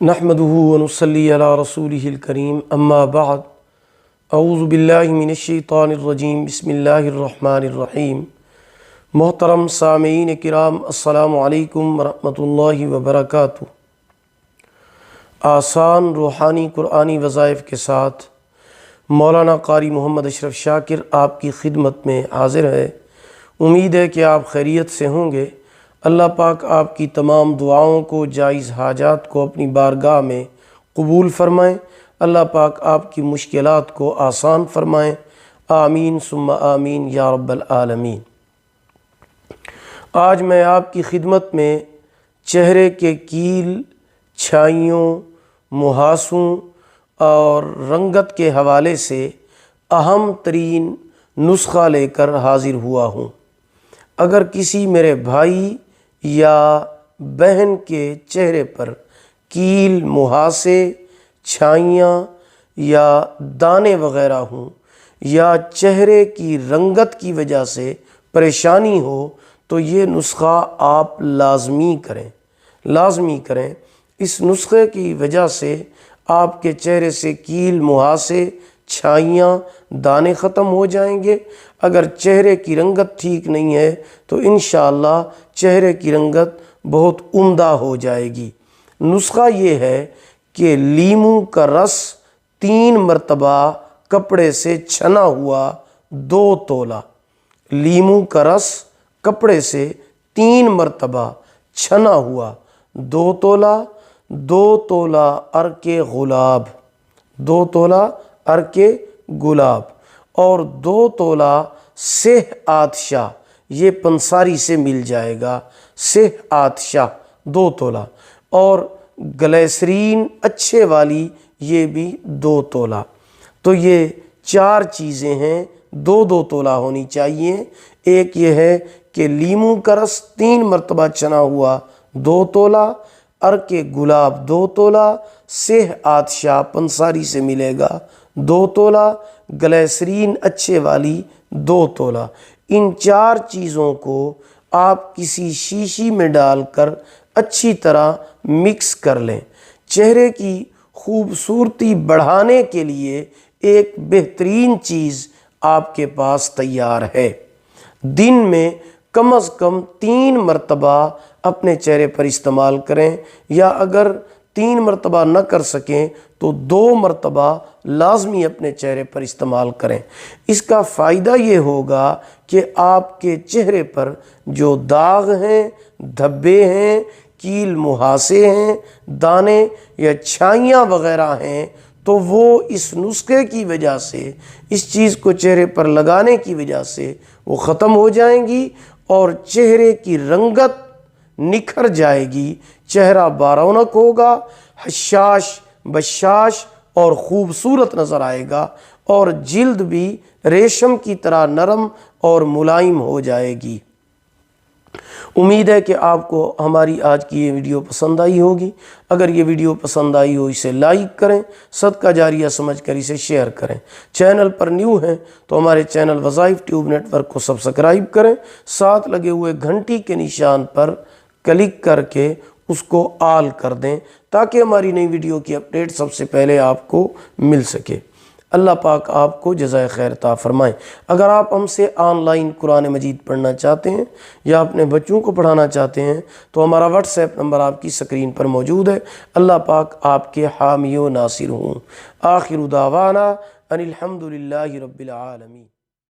نحمدہ ونصلی علی رسولہ الکریم اما بعد اعوذ باللہ من الشیطان الرجیم بسم اللہ الرحمن الرحیم۔ محترم سامعین کرام، السلام علیکم ورحمۃ اللہ وبرکاتہ۔ آسان روحانی قرآنی وظائف کے ساتھ مولانا قاری محمد اشرف شاکر آپ کی خدمت میں حاضر ہے۔ امید ہے کہ آپ خیریت سے ہوں گے۔ اللہ پاک آپ کی تمام دعاؤں کو، جائز حاجات کو اپنی بارگاہ میں قبول فرمائیں۔ اللہ پاک آپ کی مشکلات کو آسان فرمائیں۔ آمین ثم آمین یا رب العالمین۔ آج میں آپ کی خدمت میں چہرے کے کیل، چھائیوں، مہاسوں اور رنگت کے حوالے سے اہم ترین نسخہ لے کر حاضر ہوا ہوں۔ اگر کسی میرے بھائی یا بہن کے چہرے پر کیل، مہاسے، چھائیاں یا دانے وغیرہ ہوں، یا چہرے کی رنگت کی وجہ سے پریشانی ہو، تو یہ نسخہ آپ لازمی کریں۔ اس نسخے کی وجہ سے آپ کے چہرے سے کیل، مہاسے، چھائیاں، دانے ختم ہو جائیں گے۔ اگر چہرے کی رنگت ٹھیک نہیں ہے تو انشاءاللہ چہرے کی رنگت بہت عمدہ ہو جائے گی۔ نسخہ یہ ہے کہ لیموں کا رس 3 مرتبہ کپڑے سے چھنا ہوا 2 تولہ۔ لیموں کا رس کپڑے سے 3 مرتبہ چھنا ہوا 2 تولہ، 2 تولہ عرق گلاب، 2 تولہ عرق گلاب، اور 2 تولہ سہ آتشہ، یہ پنساری سے مل جائے گا، سہ آتشہ 2 تولہ، اور گلیسرین اچھے والی یہ بھی 2 تولہ۔ تو یہ 4 چیزیں ہیں، 2 تولہ ہونی چاہیے۔ ایک یہ ہے کہ لیموں کا رس 3 مرتبہ چھنا ہوا 2 تولہ، عرق گلاب 2 تولہ، سہ آتشہ پنساری سے ملے گا 2 تولہ، گلیسرین اچھے والی 2 تولہ۔ ان 4 چیزوں کو آپ کسی شیشی میں ڈال کر اچھی طرح مکس کر لیں۔ چہرے کی خوبصورتی بڑھانے کے لیے ایک بہترین چیز آپ کے پاس تیار ہے۔ دن میں کم از کم 3 مرتبہ اپنے چہرے پر استعمال کریں، یا اگر 3 مرتبہ نہ کر سکیں تو 2 مرتبہ لازمی اپنے چہرے پر استعمال کریں۔ اس کا فائدہ یہ ہوگا کہ آپ کے چہرے پر جو داغ ہیں، دھبے ہیں، کیل، مہاسے ہیں، دانے یا چھائیاں وغیرہ ہیں، تو وہ اس نسخے کی وجہ سے، اس چیز کو چہرے پر لگانے کی وجہ سے وہ ختم ہو جائیں گی، اور چہرے کی رنگت نکھر جائے گی۔ چہرہ بارونق ہوگا، حشاش، بشاش اور خوبصورت نظر آئے گا، اور جلد بھی ریشم کی طرح نرم اور ملائم ہو جائے گی۔ امید ہے کہ آپ کو ہماری آج کی یہ ویڈیو پسند آئی ہوگی۔ اگر یہ ویڈیو پسند آئی ہو اسے لائک کریں، صدقہ جاریہ سمجھ کر اسے شیئر کریں۔ چینل پر نیو ہیں تو ہمارے چینل وظائف ٹیوب نیٹ ورک کو سبسکرائب کریں، ساتھ لگے ہوئے گھنٹی کے نشان پر کلک کر کے اس کو آل کر دیں، تاکہ ہماری نئی ویڈیو کی اپڈیٹ سب سے پہلے آپ کو مل سکے۔ اللہ پاک آپ کو جزائے خیر عطا فرمائیں۔ اگر آپ ہم سے آن لائن قرآن مجید پڑھنا چاہتے ہیں یا اپنے بچوں کو پڑھانا چاہتے ہیں تو ہمارا واٹس ایپ نمبر آپ کی سکرین پر موجود ہے۔ اللہ پاک آپ کے حامی و ناصر ہوں۔ آخر دعوانا ان الحمد للہ رب العالمین۔